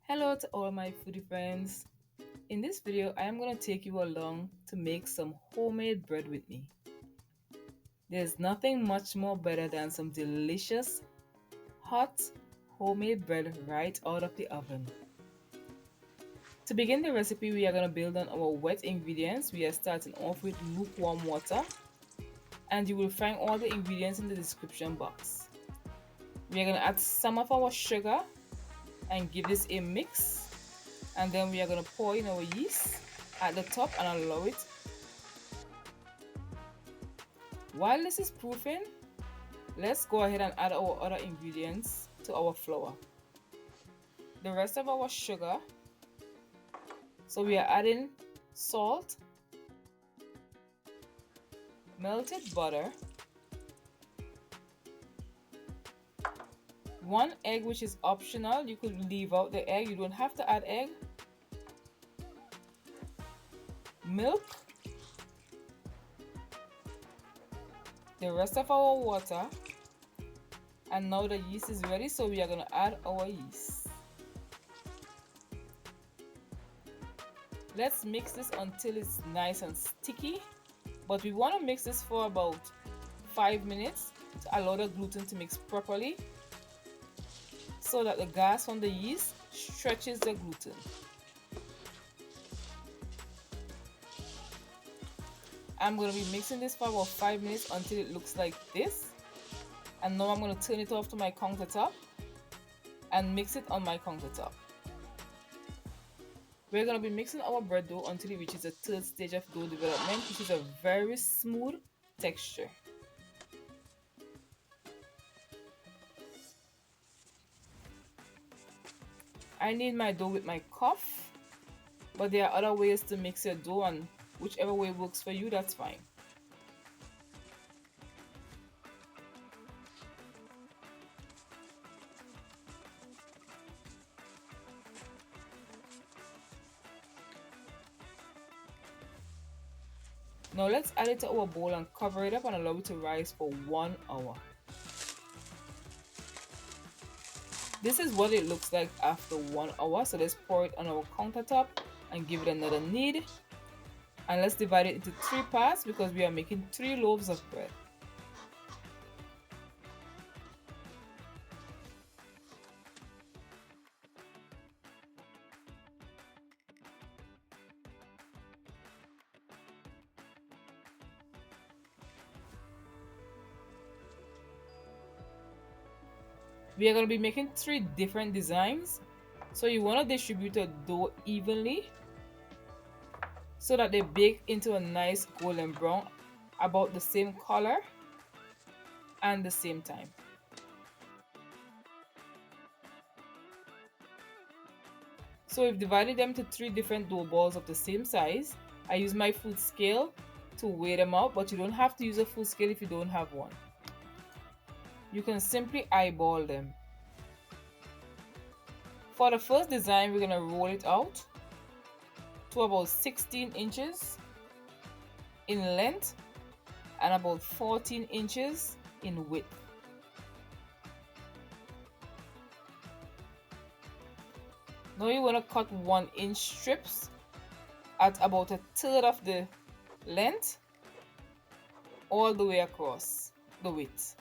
Hello to all my foodie friends. In this video, I am going to take you along to make some homemade bread with me. There's nothing much more better than some delicious, hot, homemade bread right out of the oven. To begin the recipe, we are going to build on our wet ingredients. We are starting off with lukewarm water, and you will find all the ingredients in the description box. We are going to add some of our sugar and give this a mix. And then we are going to pour in our yeast at the top and allow it. While this is proofing, let's go ahead and add our other ingredients to our flour. The rest of our sugar. So we are adding salt, melted butter, 1 egg, which is optional. You could leave out the egg, you don't have to add egg. Milk, the rest of our water, and now the yeast is ready, so we are going to add our yeast. Let's mix this until it's nice and sticky, but we want to mix this for about 5 minutes to allow the gluten to mix properly so that the gas from the yeast stretches the gluten. I'm going to be mixing this for about 5 minutes until it looks like this. And now I'm going to turn it off to my countertop and mix it on my countertop. We're going to be mixing our bread dough until it reaches the third stage of dough development, which is a very smooth texture. I knead my dough with my cuff, but there are other ways to mix your dough, and whichever way works for you, that's fine. Now let's add it to our bowl and cover it up and allow it to rise for 1 hour. This is what it looks like after 1 hour. So let's pour it on our countertop and give it another knead. And let's divide it into 3 parts because we are making 3 loaves of bread. We are going to be making 3 different designs. So you want to distribute the dough evenly so that they bake into a nice golden brown, about the same color and the same time. So we've divided them to 3 different dough balls of the same size. I use my food scale to weigh them out, but you don't have to use a food scale if you don't have one. You can simply eyeball them. For the first design, we're going to roll it out to about 16 inches in length and about 14 inches in width. Now you want to cut 1-inch strips at about 1/3 of the length all the way across the width.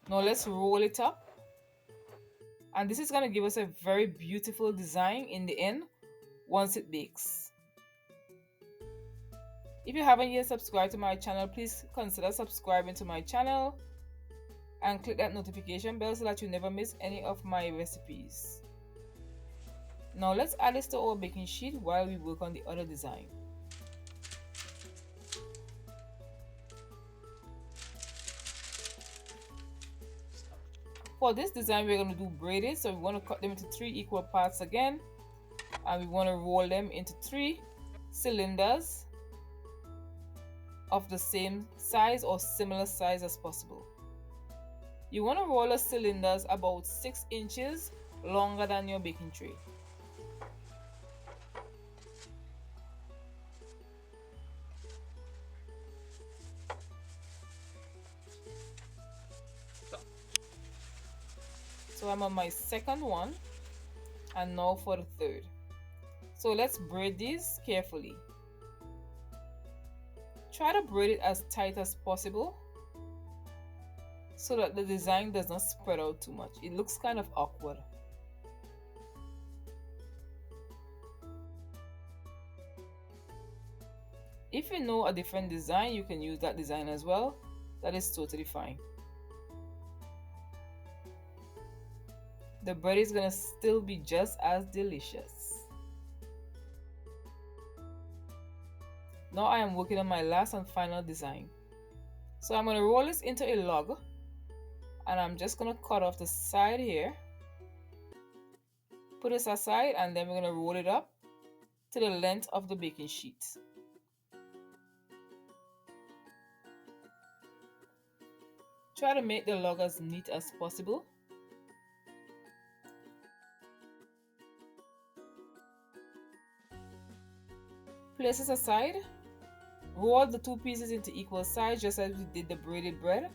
Now let's roll it up, and this is going to give us a very beautiful design in the end once it bakes. If you haven't yet subscribed to my channel, please consider subscribing to my channel and click that notification bell so that you never miss any of my recipes. Now let's add this to our baking sheet while we work on the other design. For this design, we're going to do braided, so we want to cut them into 3 equal parts again, and we want to roll them into 3 cylinders of the same size or similar size as possible. You want to roll the cylinders about 6 inches longer than your baking tray. So I'm on my second one, and now for the third. So let's braid these carefully. Try to braid it as tight as possible so that the design does not spread out too much. It looks kind of awkward. If you know a different design, you can use that design as well. That is totally fine. The bread is gonna still be just as delicious. Now I am working on my last and final design. So I'm gonna roll this into a log, and I'm just gonna cut off the side here. Put this aside, and then we're gonna roll it up to the length of the baking sheet. Try to make the log as neat as possible. Place this aside. Roll the two pieces into equal size just as we did the braided bread.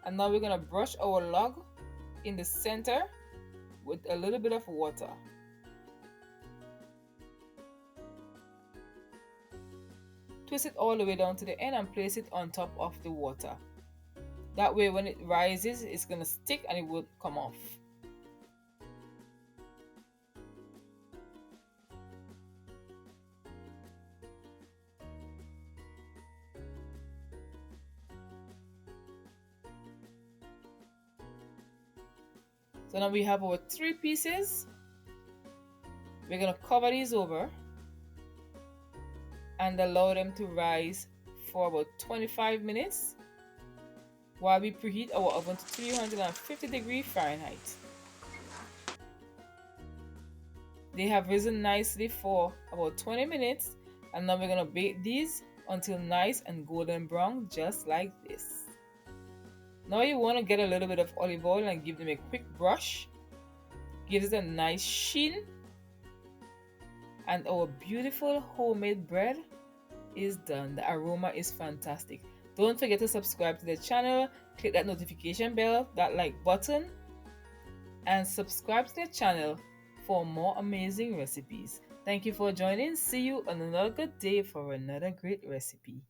And now we're gonna brush our log in the center with a little bit of water. Twist it all the way down to the end and place it on top of the water. That way when it rises, it's gonna stick and it won't come off. So now we have our 3 pieces. We're gonna cover these over and allow them to rise for about 25 minutes while we preheat our oven to 350 degrees Fahrenheit. They have risen nicely for about 20 minutes, and now we're gonna bake these until nice and golden brown, just like this. Now you want to get a little bit of olive oil and give them a quick brush. Gives it a nice sheen. And our beautiful homemade bread is done. The aroma is fantastic. Don't forget to subscribe to the channel, click that notification bell, that like button, and subscribe to the channel for more amazing recipes. Thank you for joining. See you on another good day for another great recipe.